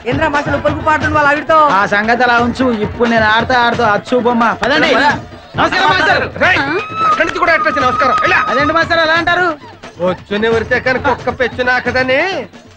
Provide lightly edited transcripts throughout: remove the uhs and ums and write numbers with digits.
ఏంద్రా మాసలు పొలుపు పాడుతుంది వాళ్ళు ఆవిడతో. ఆ సంగతి అలా ఉంచు, ఇప్పుడు నేను ఆడుతూ అచ్చు బొమ్మ. పదండి. అదేంటి మాస్టర్ అలా అంటారు? వచ్చుని వరితే కానీ కుక్క పెచ్చునాకదని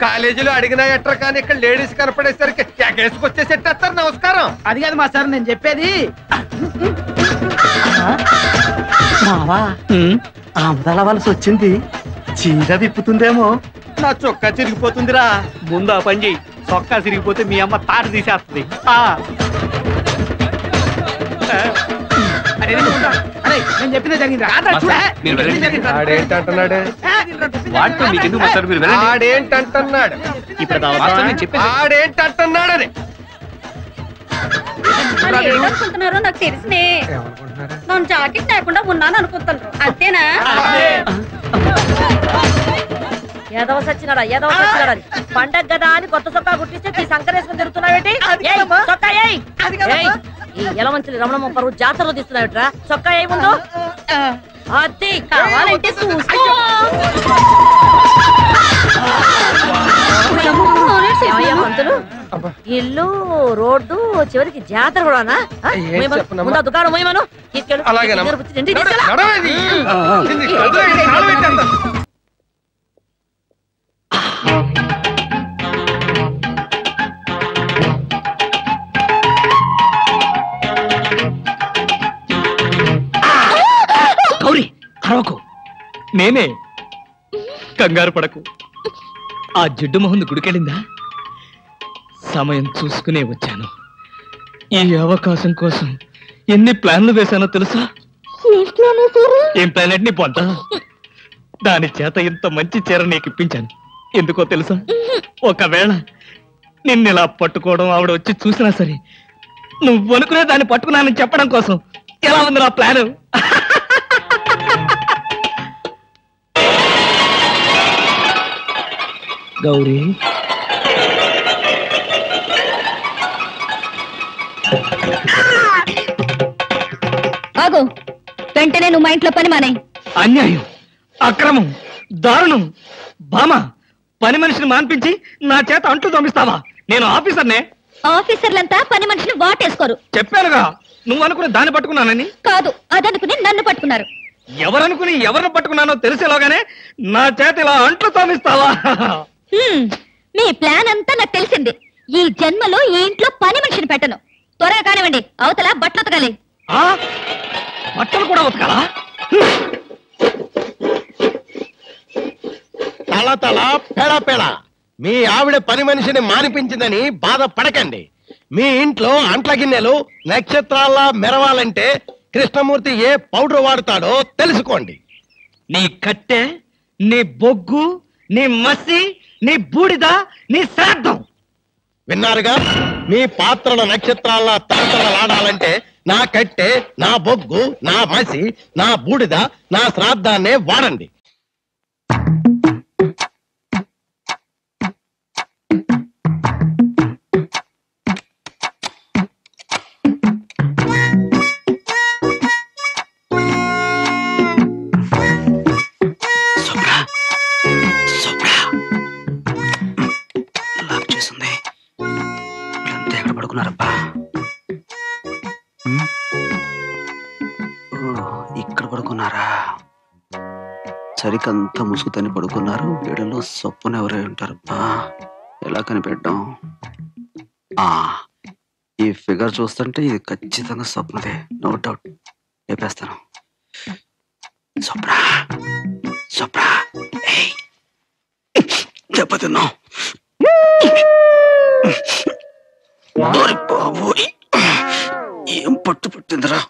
కాలేజీలో అడిగినా ఎట్రా, కానీ ఇక్కడ లేడీస్ కనపడేసరికి ఎగేసుకొచ్చేసేటేస్తారు. నమస్కారం. అది కాదు మాస్టర్ నేను చెప్పేది. మావా ఆముదాల వలస వచ్చింది, చీర విప్పుతుందేమో. నా చొక్కా చిరిగిపోతుందిరా. ముందు ఆ పని చెయ్యి, చొక్కా సిరిగిపోతే మీ అమ్మ తాట తీసేస్తుంది. నేను చెప్పిందే జరిగింది. ఆడేంటంటున్నాడు? ఆడేంటంటున్నాడని ఏమనుకుంటున్నారో నాకు తెలిసినే. నన్ను జాకెట్ లేకుండా ఉన్నాను అనుకుంటున్నారు అంతేనా? ఏదవ సచ్చినారా ఏదవ సచ్చినారా పండగ కదా అని కొత్త చొక్కా గుర్తిస్తే ఈ సంకరేసుకుని తిరుగుతున్నావేంటి? ఈ ఎలమంచిలి రమణమ్మ పరువు జాతరలో తీస్తున్నావుట్రా. చొక్కా ఏ ముందు అది కావాలంటే చూసుకో. పంతులు ఇల్లు రోడ్డు చివరికి జాతర కూడానా? ముందు దుకాణం పోయమను తీసుకెళ్ళు. గౌరీ అరవకు, నేనే. కంగారు పడకు. ఆ జిడ్డు మొహంది గుడికెళ్ళిందా? సమయం చూసుకునే వచ్చాను. ఈ అవకాశం కోసం ఎన్ని ప్లాన్లు వేశానో తెలుసా? ఏం ప్లాన్ అంటే నీ పొంత. దాని చేత ఇంత మంచి చీర నీకు ఇప్పించాను. ఎందుకో తెలుసా? ఒకవేళ నిన్నెలా పట్టుకోవడం ఆవిడ వచ్చి చూసినా సరే నువ్వు అనుకునే దాన్ని పట్టుకున్నానని చెప్పడం కోసం. ఎలా ఉంది నా ప్లాను? గౌరీ ఆగు, వెంటనే నువ్వు మా ఇంట్లో పని మానే. అన్యాయం, అక్రమం, దారుణం. బామ, పని మనిషిని మాన్పించి నా చేత అంటూ తోమిస్తావా? నేను ఆఫీసర్నే. ఆఫీసర్లంతా పని మనిషిని వాటేసుకోరు. చెప్పానుగా, నువ్వు అనుకుని దాన్ని పట్టుకున్నానని. కాదు, అదనుకుని నన్ను పట్టుకున్నారు. ఎవరనుకుని ఎవరిని పట్టుకున్నానో తెలిసేలోగానే నా చేత ఇలా అంట్లు తోమిస్తావా? మీ ప్లాన్ అంతా నాకు తెలిసింది. ఈ జన్మలో ఈ ఇంట్లో పని మనిషిని పెట్టను. త్వరగా కానివ్వండి, అవతల బట్టలు ఉతకాలి. బట్టలు కూడా ఉతకాలా? తల తల పెడ పెడ మీ ఆవిడ పని మనిషిని మానిపించిందని బాధపడకండి. మీ ఇంట్లో అంట్ల గిన్నెలు నక్షత్రాల్లా మెరవాలంటే కృష్ణమూర్తి ఏ పౌడర్ వాడతాడో తెలుసుకోండి. నీ కట్టె, నీ బొగ్గు, నీ మసి, నీ బూడిద, నీ శ్రాద్ధం. విన్నారుగా? మీ పాత్రల నక్షత్రాల్లా తలతలలాడాలంటే నా కట్టె, నా బొగ్గు, నా మసి, నా బూడిద, నా శ్రాద్ధాన్నే వాడండి. ఇక్కడ పడుకున్నారా? సరికంతా ముసుగుతని పడుకున్నారు. వీళ్ళలో సొప్పున ఎవరై ఉంటారబ్బా? ఎలా కనిపెట్టాం? ఈ ఫిగర్ చూస్తుంటే ఇది ఖచ్చితంగా స్వప్నదే, నో డౌట్. లేపేస్తాను. స్వప్న, స్వప్న, దెబ్బతిన్నావు. బాబోయ్, ఏం పట్టు పట్టిందిరా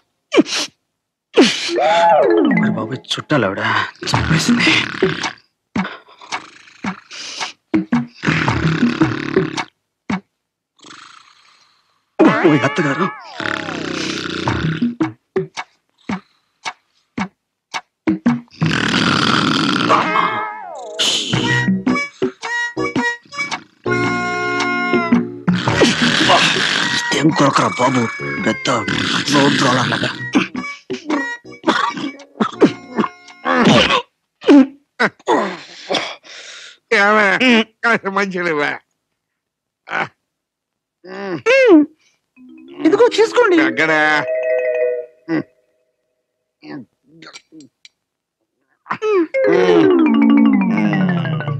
బాబోయ్. చుట్టాలు ఆవిడ చంపేసింది. అత్తగారు, ఏం కొరకరా బాబు, పెద్ద రోడ్ రోలర్ లాగా. మంచిదివా? ఇదిగో తీసుకోండి.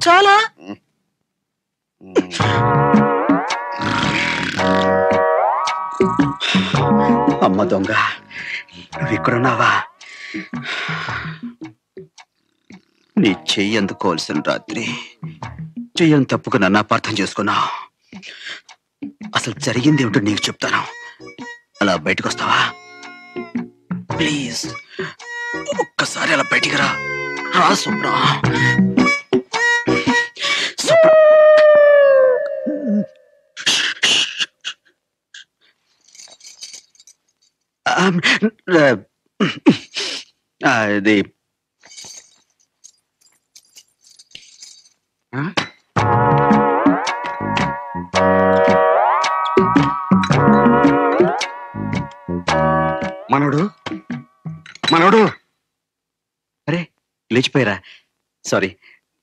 చాలా అమ్మ దొంగ, నువ్వు ఇక్కడున్నావా? నీ చెయ్యి అందుకోవాల్సిన రాత్రి చెయ్యని తప్పుకు నన్ను అపార్థం చేసుకున్నావు. అసలు జరిగింది ఏమిటో నీకు చెప్తాను. అలా బయటకు వస్తావా ప్లీజ్? ఒక్కసారి అలా బయటికి రా. రా స్వప్న. అది మనోడు మనోడు. అరే లేచిపోయారా? సారీ,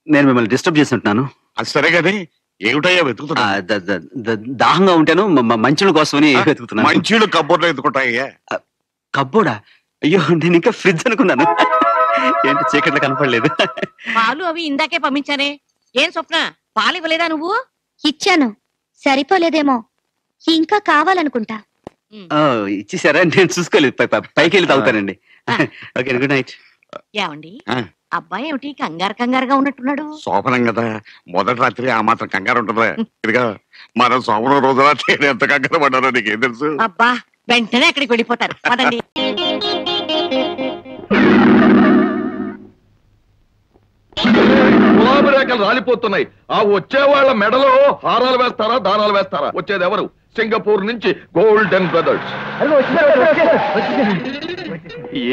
నేను మిమ్మల్ని డిస్టర్బ్ చేసి ఉంటున్నాను. అది సరే కదే, ఏమిటయ్యా వెతుకుతున్నా? దాహంగా ఉంటాను, మంచుల కోసమని వెతుకుతున్నాను. మంచీలు కబ్బోర్లో ఎత్తుకుంటాయ్యా? కబ్బోడా? అయ్యో, నేను ఇంకా ఫ్రిడ్జ్ అనుకున్నాను. ఏంటి చీకట్లో కనపడలేదు? పాలు అవి ఇందాకే పంపించానే. ఏం స్వప్న, పాలు ఇవ్వలేదా నువ్వు? ఇచ్చాను, సరిపోలేదేమో, ఇంకా కావాలనుకుంటా. ఇచ్చేసారా? నేను చూసుకోలేదు. పైకి వెళ్ళి తాగుతానండి. Okay, good night. ఏమండి, అబ్బాయి ఏమిటి కంగారు కంగారుగా ఉన్నట్టున్నాడు? శోభనం కదా, మొదటి రాత్రి ఆ మాత్రం కంగారు ఉంటుందా? ఇదిగా మనం శోభనం రోజున ఎంత కంగారు పడ్డారో నీకేం తెలుసు? అబ్బా, వెంటనే అక్కడికి వెళ్ళిపోతారు. పదండి. గులాబీ రేఖలు రాలిపోతున్నాయి. ఆ వచ్చే వాళ్ళ మెడలో హారాలు వేస్తారా, దానాలు వేస్తారా? వచ్చేది ఎవరు? సింగపూర్ నుంచి గోల్డెన్ బ్రదర్స్.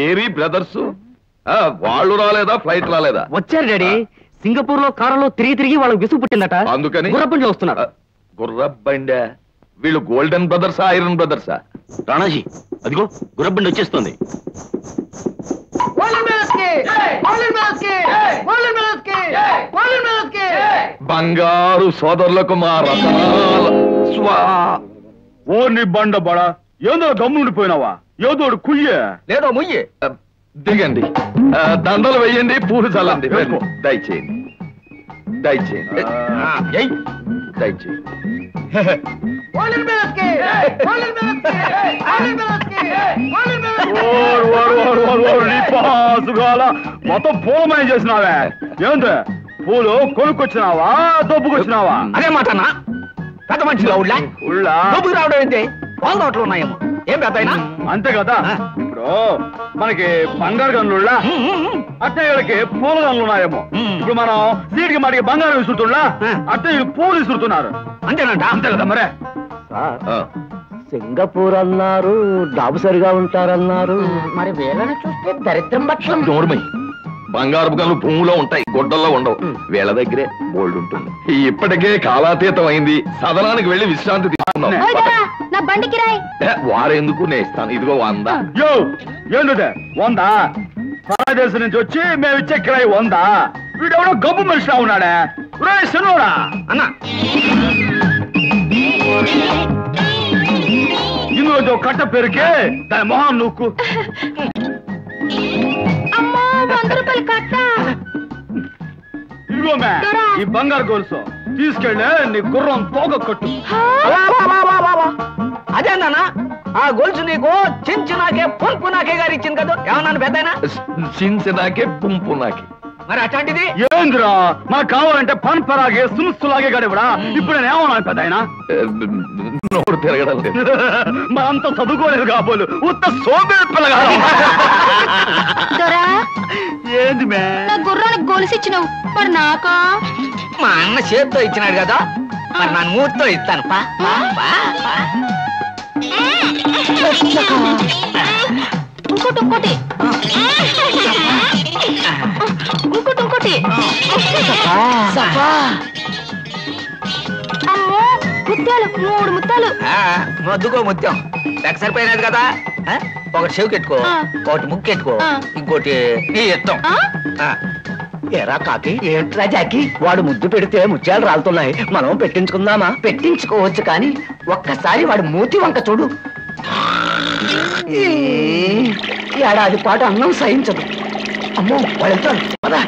ఏరి బ్రదర్స్. వాళ్ళు రాలేదా? ఫ్లైట్ రాలేదా? వచ్చారు డాడీ. సింగపూర్ లో కారులో తిరిగి వాళ్ళకి విసుగు పుట్టిందట, అందుకని గుర్రబండిలో వస్తున్నారు. గుర్రబండి? వీళ్ళు గోల్డెన్ బ్రదర్సా, ఐరన్ బ్రదర్సా? రాణాజీ, అదిగో గుర్రబండి వచ్చేస్తుంది. బంగారు సోదరులకు మా రతనాల ఓ నీ బండ బడా, ఏదో గమ్ముండిపోయినావా? ఏదోడు కుయ్యే లేదో ముయ్యే. దిగండి, దండలు వెయ్యండి, పూలు చల్లండి. దయచేయండి, దయచేయండి, దయచేయండి. మొత్తం పూలమయం చేసినావే. ఏంది పూలు కొనుక్కొచ్చినావా, దొబ్బుకొచ్చినావా? అదే మాటనా? పెద్ద మనిషిగా ఉళ్ళా ఉళ్ళా డబ్బుకు రావడం ఏంటి? వాళ్ళ నోట్లు ఉన్నాయేమో. ఏం పెద్ద అంతే కదా. ఇప్పుడు మనకి బంగారు గనులుళ్ళా, అట్టయ్యలకి పూల గనులు ఉన్నాయేమో. ఇప్పుడు మనం సీటికి మాటికి బంగారం విసురుతున్నా, అట్టయ్యలు పూలు విసురుతున్నారు. అంతేనంట? అంతే కదా మరే. సింగపూర్ అన్నారు, డాబు సరిగా ఉంటారన్నారు, మరి వీళ్ళని చూస్తే దరిద్రం పక్షం. నోర్మై, బంగారు గనులు భూమిలో ఉంటాయి, గుడ్డల్లో ఉండవు. వీళ్ళ దగ్గరే బోల్డ్ ఉంటుంది. ఇప్పటికే కాలాతీతం అయింది, సదనానికి వెళ్లి విశ్రాంతి తీసుకున్నాం. నా బండికి రాయ్. వారెందుకు నేస్తాను, ఇదిగో 100. యో ఏంటంటే 100? భారతదేశం నుంచి వచ్చి మేము ఇచ్చే కిరాయి 100. వీడెవడో గబ్బు మనిషిలా ఉన్నాడే. శనోడా అన్నా, ఇందులో కట్ట పెరిగి దాని మొహం నూక్కు. అమ్మో, 100 రూపాయలు కట్ట. ఇదిగో మే, ఈ బంగారు గొలుసు తీసుకెళ్ళి నీ గుర్రం తోక కట్టు. అదేందన్నా? ఆ గొలుసు నీకు చించి నాకే పుంపు నాకే గారు ఇచ్చింది కదా. ఏమన్నాను పెద్దయినా? చించదాకే పుంపు నాకే. మరి అట్లాంటిది ఏంద్రా, మనకు కావాలంటే పన్పరాగే సునుస్తులాగే గడివడా. ఇప్పుడు నేను ఏమన్నాను పెద్ద ఆయన? నోరు తిరగడం లేదు. మనంతా చదువుకోలేదు కాబోలు, ఉత్త సోబేరు పిల్లగా. ఏంది మే? నా గుర్రానికి గొలుసు ఇచ్చినావు, మరి నాకా? మా అన్న చేతితో ఇచ్చినాడు కదా, మరి నా మూర్తితో ఇస్తాను. పా పా పా పా. ఇంకోటి ఇంకోటి ఇంకోటి ఇంకోటి. అమ్మో, ముత్యాలు, 3 ముత్యాలు. మొద్దుకో ముత్యం, లెక్క సరిపోయినది కదా. ఒకటి చెవికెట్టుకో, ఒకటి ముక్కెట్టుకో, ఇంకోటి నీ ఇష్టం. ఎరా కాకి ఏంట్రా జాకి వాడు ముద్దు పెడితే ముత్యాలు రాలుతున్నాయి మనం పెట్టించుకుందామా పెట్టించుకోవచ్చు కానీ ఒక్కసారి వాడు మూతి వంక చూడు ఏడాది పాటు అన్నం సహించదు అమ్మో వాళ్ళు వెళ్తారు పదా